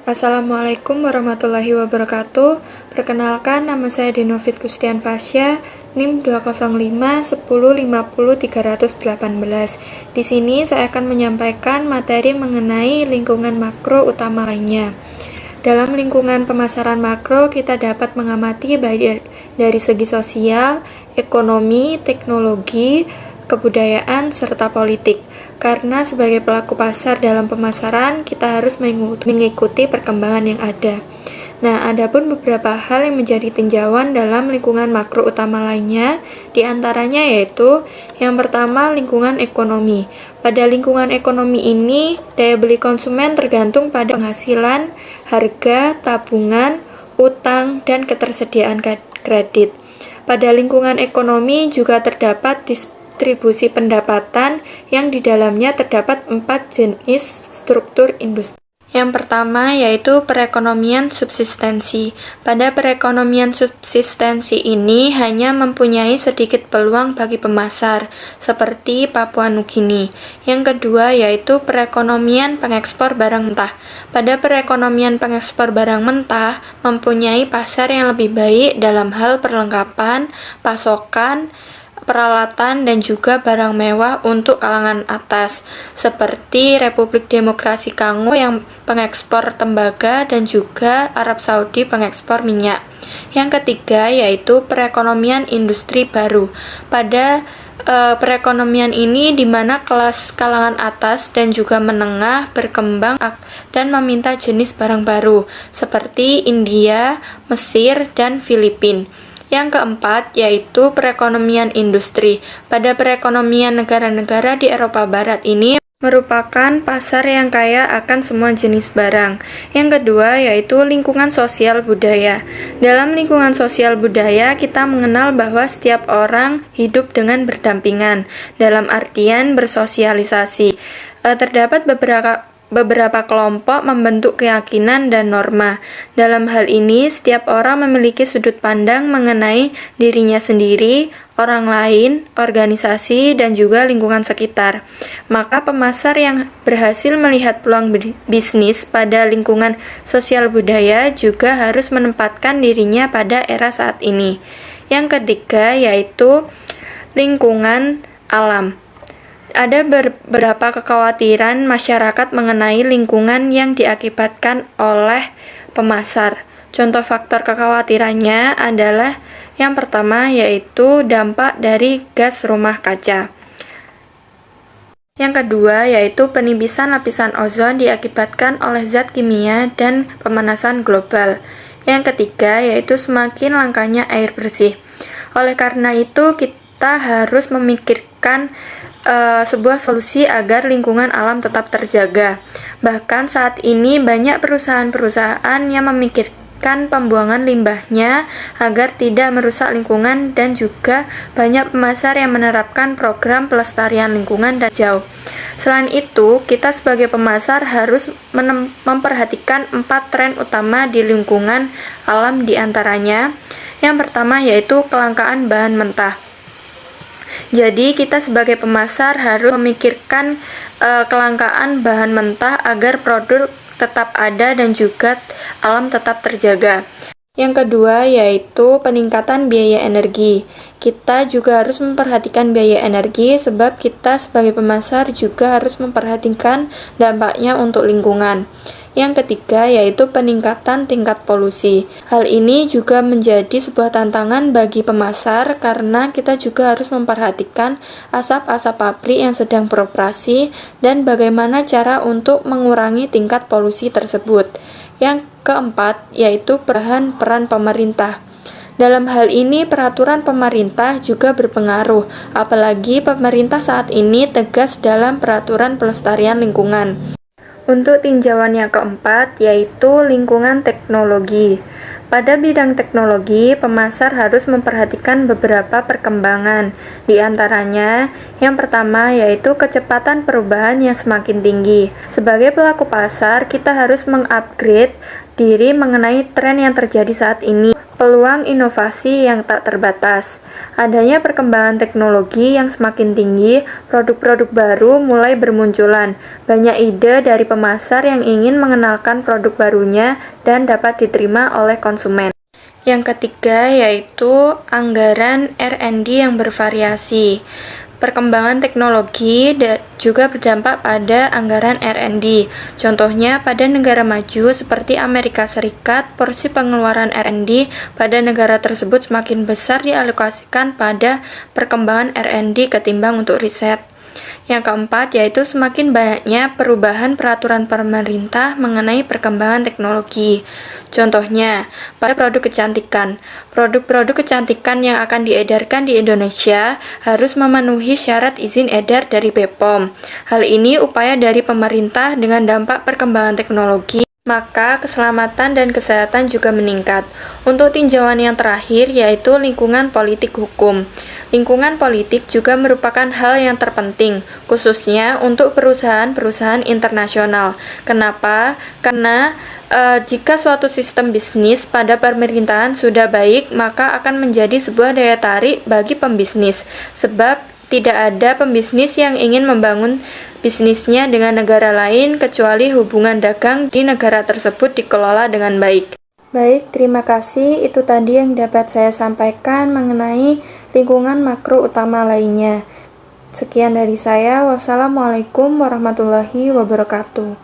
Assalamualaikum warahmatullahi wabarakatuh. Perkenalkan, nama saya Dinovit Gustian Fasya, NIM 20510500318. Di sini saya akan menyampaikan materi mengenai lingkungan makro utama lainnya. Dalam lingkungan pemasaran makro, kita dapat mengamati baik dari segi sosial, ekonomi, teknologi, kebudayaan, serta politik. Karena sebagai pelaku pasar dalam pemasaran, kita harus mengikuti perkembangan yang ada. Nah, adapun beberapa hal yang menjadi tinjauan dalam lingkungan makro utama lainnya, diantaranya yaitu yang pertama, lingkungan ekonomi. Pada lingkungan ekonomi ini, daya beli konsumen tergantung pada penghasilan, harga, tabungan, utang, dan ketersediaan kredit. Pada lingkungan ekonomi juga terdapat distribusi pendapatan yang di dalamnya terdapat 4 jenis struktur industri. Yang pertama yaitu perekonomian subsistensi. Pada perekonomian subsistensi ini hanya mempunyai sedikit peluang bagi pemasar, seperti Papua Nugini. Yang kedua yaitu perekonomian pengekspor barang mentah. Pada perekonomian pengekspor barang mentah mempunyai pasar yang lebih baik dalam hal perlengkapan, pasokan, peralatan, dan juga barang mewah untuk kalangan atas, seperti Republik Demokrasi Kongo yang pengekspor tembaga dan juga Arab Saudi pengekspor minyak. Yang ketiga yaitu perekonomian industri baru. Pada perekonomian ini di mana kelas kalangan atas dan juga menengah berkembang dan meminta jenis barang baru, seperti India, Mesir, dan Filipina. Yang keempat yaitu perekonomian industri. Pada perekonomian negara-negara di Eropa Barat ini merupakan pasar yang kaya akan semua jenis barang. Yang kedua yaitu lingkungan sosial budaya. Dalam lingkungan sosial budaya kita mengenal bahwa setiap orang hidup dengan berdampingan, dalam artian bersosialisasi. Terdapat beberapa kelompok membentuk keyakinan dan norma. Dalam hal ini, setiap orang memiliki sudut pandang mengenai dirinya sendiri, orang lain, organisasi, dan juga lingkungan sekitar. Maka pemasar yang berhasil melihat peluang bisnis pada lingkungan sosial budaya juga harus menempatkan dirinya pada era saat ini. Yang ketiga yaitu lingkungan alam. Ada beberapa kekhawatiran masyarakat mengenai lingkungan yang diakibatkan oleh pemasar. Contoh faktor kekhawatirannya adalah yang pertama yaitu dampak dari gas rumah kaca. Yang kedua yaitu penipisan lapisan ozon diakibatkan oleh zat kimia dan pemanasan global. Yang ketiga yaitu semakin langkanya air bersih. Oleh karena itu kita harus memikirkan sebuah solusi agar lingkungan alam tetap terjaga. Bahkan saat ini banyak perusahaan-perusahaan yang memikirkan pembuangan limbahnya agar tidak merusak lingkungan, dan juga banyak pemasar yang menerapkan program pelestarian lingkungan dan jauh. Selain itu, kita sebagai pemasar harus memperhatikan 4 tren utama di lingkungan alam, diantaranya yang pertama yaitu kelangkaan bahan mentah. Jadi kita sebagai pemasar harus memikirkan kelangkaan bahan mentah agar produk tetap ada dan juga alam tetap terjaga. Yang kedua yaitu peningkatan biaya energi. Kita juga harus memperhatikan biaya energi sebab kita sebagai pemasar juga harus memperhatikan dampaknya untuk lingkungan. Yang ketiga yaitu peningkatan tingkat polusi. Hal ini juga menjadi sebuah tantangan bagi pemasar karena kita juga harus memperhatikan asap-asap pabrik yang sedang beroperasi dan bagaimana cara untuk mengurangi tingkat polusi tersebut. Yang keempat yaitu peran pemerintah. Dalam hal ini peraturan pemerintah juga berpengaruh, apalagi pemerintah saat ini tegas dalam peraturan pelestarian lingkungan. Untuk tinjauan yang keempat yaitu lingkungan teknologi. Pada bidang teknologi, pemasar harus memperhatikan beberapa perkembangan. Di antaranya, yang pertama yaitu kecepatan perubahan yang semakin tinggi. Sebagai pelaku pasar, kita harus mengupgrade diri mengenai tren yang terjadi saat ini. peluang inovasi yang tak terbatas. Adanya perkembangan teknologi yang semakin tinggi, produk-produk baru mulai bermunculan. Banyak ide dari pemasar yang ingin mengenalkan produk barunya dan dapat diterima oleh konsumen. Yang ketiga yaitu anggaran R&D yang bervariasi. Perkembangan teknologi juga berdampak pada anggaran R&D. Contohnya, pada negara maju seperti Amerika Serikat, porsi pengeluaran R&D pada negara tersebut semakin besar dialokasikan pada perkembangan R&D ketimbang untuk riset. Yang keempat yaitu semakin banyaknya perubahan peraturan pemerintah mengenai perkembangan teknologi. Contohnya, pada produk kecantikan. Produk-produk kecantikan yang akan diedarkan di Indonesia harus memenuhi syarat izin edar dari BPOM. Hal ini upaya dari pemerintah dengan dampak perkembangan teknologi, maka keselamatan dan kesehatan juga meningkat. Untuk tinjauan yang terakhir yaitu lingkungan politik hukum. Lingkungan politik juga merupakan hal yang terpenting, khususnya untuk perusahaan-perusahaan internasional. Kenapa? Karena jika suatu sistem bisnis pada pemerintahan sudah baik, maka akan menjadi sebuah daya tarik bagi pembisnis, sebab tidak ada pembisnis yang ingin membangun bisnisnya dengan negara lain kecuali hubungan dagang di negara tersebut dikelola dengan baik. Baik, terima kasih. Itu tadi yang dapat saya sampaikan mengenai lingkungan makro utama lainnya. Sekian dari saya. Wassalamualaikum warahmatullahi wabarakatuh.